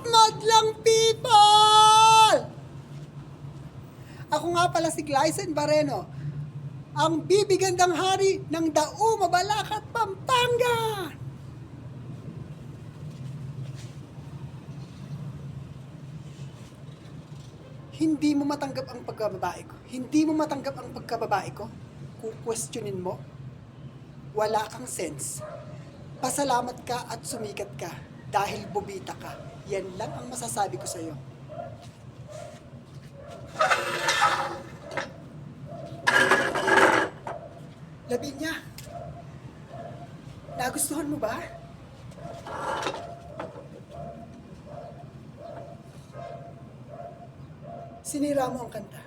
Madlang people! Ako nga pala si Glycen Barreno, ang bibigandang hari ng Dauma, Balacat, Pampanga! Hindi mo matanggap ang pagkababae ko. Hindi mo matanggap ang pagkababae ko. Kukwestiyonin mo. Wala kang sense. Pasalamat ka at sumikat ka dahil bobita ka. Yan lang ang masasabi ko sa'yo. Labinya, nagustuhan mo ba? Sinira mo ang kanta.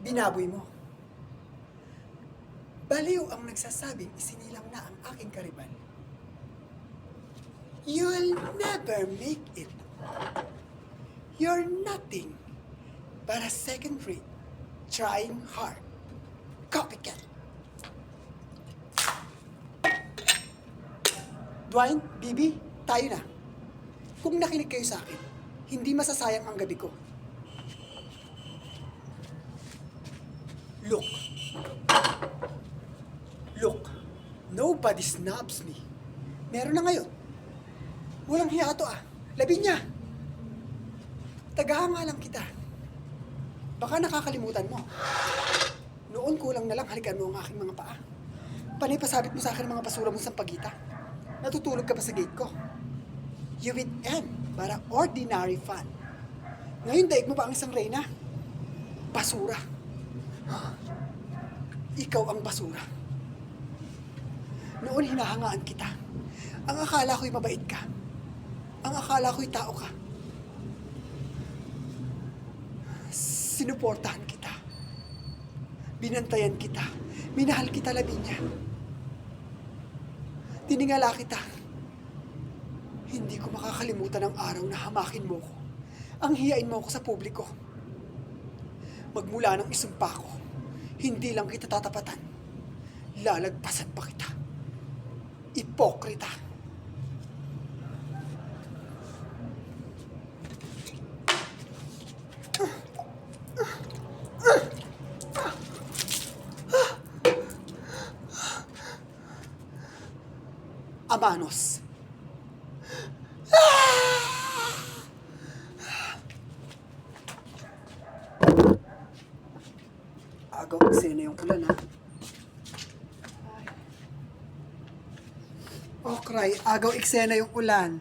Binaboy mo. Baliw ang nagsasabing isinilang na ang aking karibal. You'll never make it. You're nothing but a second rate, trying hard. Copycat. Dwayne, Bibi, tayo na. Kung nakinig kayo sa akin, hindi masasayang ang gabi ko. Look. Look. Nobody snubs me. Meron na ngayon. Walang hiya to Labinya. Tagahanga lang kita. Baka nakakalimutan mo. Noon kulang na lang halikan mo ang aking mga paa. Panay pasabit mo sa akin ang mga basura mong sampagita. Natutulog ka pa sa gate ko. You with M, para ordinary fun. Ngayon daig mo pa ang isang reyna. Basura. Ikaw ang basura. Noon hinahangaan kita. Ang akala ko'y mabait ka. Ang akala ko'y tao ka. Sinuportahan kita. Binantayan kita. Minahal kita, Labinya. Tiningala kita. Hindi ko makakalimutan ang araw na hamakin mo ko. Ang hiyain mo ko sa publiko. Magmula ng isumpa ko, hindi lang kita tatapatan. Lalagpasan pa kita. Ipokrita. Amanos. Agaw eksena yung ulan Oh, cry. Agaw eksena yung ulan.